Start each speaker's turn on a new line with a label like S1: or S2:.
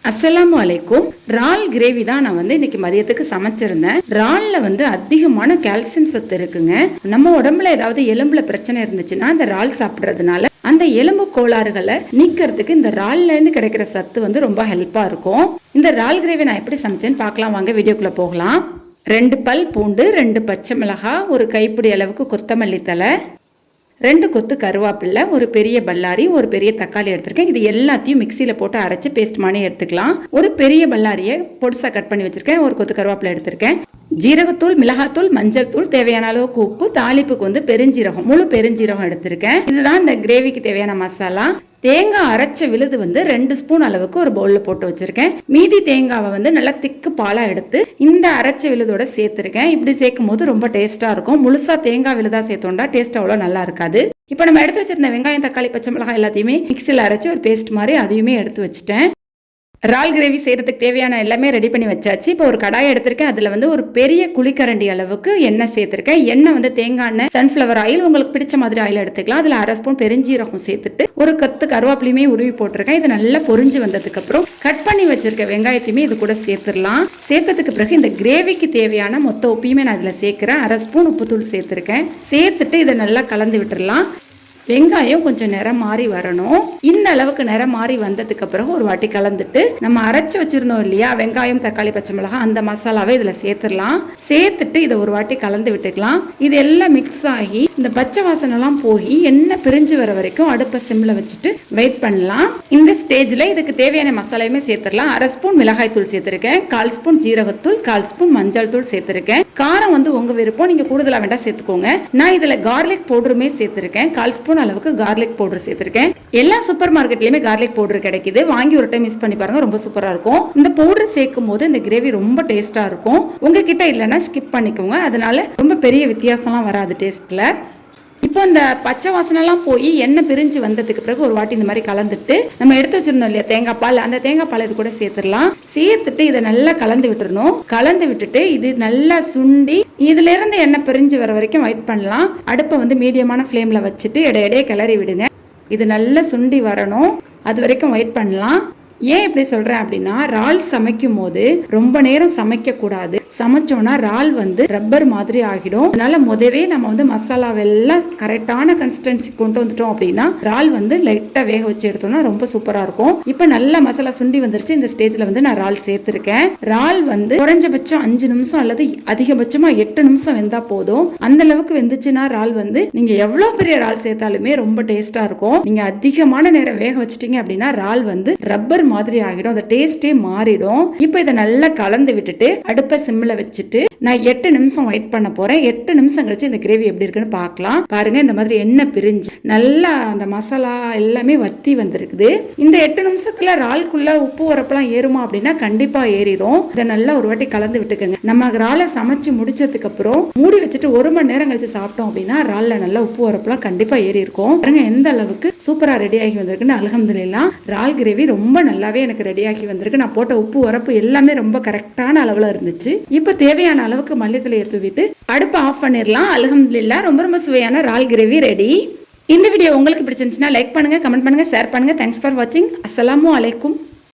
S1: அஸ்ஸலாமு அலைக்கும். இறால் கிரேவி தான் நான் இன்னைக்கு மதியத்துக்கு சமைச்சிருந்தேன். இறால்ல அதிகமான கால்சியம் சத்து இருக்குங்க. நம்ம உடம்புல ஏதாவது எலும்புல பிரச்சனை இருந்துச்சுன்னா இந்த இறால் சாப்பிடுறதுனால அந்த எலும்பு கோளாறுகளை நீக்கிறதுக்கு இந்த இறால்ல இருந்து கிடைக்கிற சத்து ரொம்ப ஹெல்ப்பா இருக்கும். இந்த இறால் கிரேவி நான் எப்படி சமைச்சேன்னு பார்க்கலாம் வாங்க, வீடியோக்குள்ள போகலாம். 2 பல் பூண்டு, 2 பச்சை மிளகாய், ஒரு கைப்பிடி அளவுக்கு கொத்தமல்லி தலை, 2 கொத்து கருவேப்பிலை, ஒரு பெரிய பல்லாரி, ஒரு பெரிய தக்காளி எடுத்திருக்கேன். இது எல்லாத்தையும் மிக்சியில் போட்டு அரைச்சி பேஸ்ட் மாதிரி எடுத்துக்கலாம். ஒரு பெரிய பல்லாரியை பொடிசா கட் பண்ணி வச்சிருக்கேன். ஒரு கொத்து கருவேப்பிலை எடுத்திருக்கேன். ஜீரகத்தூள், மிளகாத்தூள், மஞ்சள் தூள், தேவையான அளவுக்கு உப்பு, தாளிப்புக்கு பெருஞ்சீரகம், முழு பெருஞ்சீரகம் எடுத்திருக்கேன். இதுதான் இந்த கிரேவிக்கு தேவையான மசாலா. தேங்காய் அரைச்ச விழுது 2 ஸ்பூன் அளவுக்கு ஒரு பவுல்ல போட்டு வச்சிருக்கேன். மீதி தேங்காவை நல்லா திக்கு பாலா எடுத்து இந்த அரைச்ச விழுதோட சேர்த்திருக்கேன். இப்படி சேர்க்கும் போது ரொம்ப டேஸ்டா இருக்கும். முழுசா தேங்காய் விழுதா சேர்த்தோம்னா டேஸ்ட் அவ்வளோ நல்லா இருக்காது. இப்போ நம்ம எடுத்து வச்சிருந்த வெங்காயம், தக்காளி, பச்சை மிளகாய் எல்லாத்தையுமே மிக்சியில் அரைச்சி ஒரு பேஸ்ட் மாதிரி அதையுமே எடுத்து வச்சுட்டேன். இறால் கிரேவி செய்யறதுக்கு தேவையான எல்லாமே ரெடி பண்ணி வச்சாச்சு. இப்போ ஒரு கடாயை எடுத்திருக்கேன். அதுல ஒரு பெரிய குழிக்கரண்டி அளவுக்கு எண்ணெய் சேர்த்திருக்கேன். எண்ணெய் தேங்காய் எண்ணெய், சன்ஃபிளவர் ஆயில், உங்களுக்கு பிடிச்ச மாதிரி ஆயில் எடுத்துக்கலாம். அதுல 1/2 ஸ்பூன் பெருஞ்சீரகம் சேர்த்துட்டு ஒரு கொத்து கருவேப்பிலையுமே உருவி போட்டிருக்கேன். இது நல்லா பொரிஞ்சு வந்ததுக்கு அப்புறம் கட் பண்ணி வச்சிருக்க வெங்காயத்தையுமே இது கூட சேர்த்துடலாம். சேர்த்ததுக்கு பிறகு இந்த கிரேவிக்கு தேவையான மொத்த உப்பையுமே நான் இதுல சேர்க்கிறேன். 1/2 ஸ்பூன் உப்புத்தூள் சேர்த்திருக்கேன். சேர்த்துட்டு இதை நல்லா கலந்து விட்டுடலாம். வெங்காயம் கொஞ்சம் நிறம் மாறி வரணும். இந்த அளவுக்கு நிறம் மாறி வந்ததுக்கு அப்புறம் ஒரு வாட்டி கலந்துட்டு நம்ம அரைச்சு வச்சிருந்தோம் இல்லையா வெங்காயம், தக்காளி, பச்சை மிளகாய், அந்த மசாலாவை இதுல சேர்த்துடலாம். சேர்த்துட்டு இதை ஒரு வாட்டி கலந்து விட்டுக்கலாம். இது எல்லாம் மிக்ஸ் ஆகி இந்த பச்சை வாசனை எல்லாம் போய் எண்ணெய் பிரிஞ்சு வர வரைக்கும் அடுப்பை சிம்ல வச்சுட்டு வெயிட் பண்ணலாம். இந்த ஸ்டேஜ்ல இதுக்கு தேவையான மசாலையுமே சேர்த்துடலாம். 1/2 ஸ்பூன் மிளகாய் தூள் சேர்த்திருக்கேன். 1/4 ஸ்பூன் ஜீரகத்தூள், 1/4 ஸ்பூன் மஞ்சள் தூள் சேர்த்திருக்கேன். காரம் உங்க விருப்பம், நீங்க கூடுதலா வேண்டாம் சேர்த்துக்கோங்க. நான் இதுல கார்லிக் பவுடருமே சேர்த்திருக்கேன். 1/4 ஸ்பூன் அளவுக்கு கார்லிக் பவுடர் சேர்த்திருக்கேன். எல்லா சூப்பர் மார்க்கெட்லயுமே கார்லிக் பவுடர் கிடைக்குது. வாங்கி ஒரு டைம் யூஸ் பண்ணி பாருங்க, ரொம்ப சூப்பரா இருக்கும். இந்த பவுடர் சேர்க்கும் போது இந்த கிரேவி ரொம்ப டேஸ்டா இருக்கும். உங்ககிட்ட இல்லைன்னா ஸ்கிப் பண்ணிக்கோங்க. அதனால ரொம்ப பெரிய வித்தியாசம்லாம் வராது டேஸ்ட்ல. இப்போ இந்த பச்சை வாசனை எல்லாம் போய் எண்ணெய் பிரிஞ்சு வந்ததுக்கு பிறகு ஒரு வாட்டி இந்த மாதிரி கலந்துட்டு நம்ம எடுத்து வச்சிருந்தோம் இல்லையா தேங்காய் பால், அந்த தேங்காய் பால் இது கூட சேர்த்துடலாம். சேர்த்துட்டு இதை நல்லா கலந்து விட்டுறணும். கலந்து விட்டுட்டு இது நல்லா சுண்டி இதுல இருந்து எண்ணெய் பிரிஞ்சு வர வரைக்கும் வெயிட் பண்ணலாம். அடுப்பை மீடியமான ஃப்ளேம்ல வச்சுட்டு இடையிடையே கிளறி விடுங்க. இது நல்லா சுண்டி வரணும், அது வரைக்கும் வெயிட் பண்ணலாம். ஏன் இப்படி சொல்றேன் அப்படின்னா, இறால் சமைக்கும் போது ரொம்ப நேரம் சமைக்க கூடாது. சமைச்சோம்னா இறால் ரப்பர் மாதிரி ஆகிடும். அதனால முதவே நம்ம மசாலாவெல்லாம் கரெக்டான கன்சிஸ்டன்சி கொண்டு வந்துட்டோம் அப்படின்னா இறால் லைட்டா வேக வச்சு எடுத்தோம்னா ரொம்ப சூப்பரா இருக்கும். இப்ப நல்ல மசாலா சுண்டி வந்துருச்சு. இந்த ஸ்டேஜ்ல நான் இறால் சேர்த்திருக்கேன். இறால் குறைஞ்சபட்சம் 5 நிமிஷம் அல்லது அதிகபட்சமா 8 நிமிஷம் வெந்தா போதும். அந்த அளவுக்கு வெந்துச்சுன்னா இறால் நீங்க எவ்வளவு பெரிய இறால் சேர்த்தாலுமே ரொம்ப டேஸ்டா இருக்கும். நீங்க அதிகமான நேரம் வேக வச்சிட்டீங்க அப்படின்னா இறால் ரப்பர் மாதிரி ஆகிடும், அந்த டேஸ்டே மாறிடும். இப்போ இதை நல்லா கலந்து விட்டுட்டு அடுப்பை சிம்ல வச்சுட்டு நான் 8 நிமிஷம் வெயிட் பண்ண போறேன். 8 நிமிஷம் கழிச்சு இந்த கிரேவி எப்படி இருக்குன்னு பார்க்கலாம். பாருங்க, இந்த மாதிரி எண்ணெய் பிரிஞ்சு நல்லா அந்த மசாலா எல்லாமே வத்தி வந்திருக்குது. இந்த 8 நிமிஷத்துல இறாலுக்குள்ள உப்பு உரப்பெல்லாம் ஏறுமா அப்படின்னா கண்டிப்பா ஏறிடும். இதை நல்லா ஒரு வாட்டி கலந்து விட்டுக்கோங்க. நம்ம இறாலை சமைச்சு முடிச்சதுக்கு அப்புறம் மூடி வச்சுட்டு 1 மணி நேரம் கழிச்சு சாப்பிட்டோம் அப்படின்னா இறால்ல நல்லா உப்பு உரப்பெல்லாம் கண்டிப்பா ஏறி இருக்கும். பாருங்க எந்த அளவுக்கு சூப்பரா ரெடி ஆகி வந்திருக்குன்னு. அல்ஹம்துலில்லாஹ், இறால் கிரேவி ரொம்ப நல்லாவே எனக்கு ரெடி ஆகி வந்திருக்கு. நான் போட்ட உப்பு உரப்பு எல்லாமே ரொம்ப கரெக்டான அளவுல இருந்துச்சு. இப்போ தேவையான அளவுக்கு மல்லித்தலையை தூவிட்டு அடுப்பை ஆஃப் பண்ணிடலாம். அல்ஹம்துலில்லாஹ், ரொம்ப ரொம்ப சுவையான இறால் கிரேவி ரெடி. இந்த வீடியோ உங்களுக்கு பிடிச்சிருந்துச்சுன்னா லைக் பண்ணுங்க, கமெண்ட் பண்ணுங்க, ஷேர் பண்ணுங்க. தேங்க்ஸ் ஃபார் வாட்சிங். அஸ்ஸலாமு அலைக்கும்.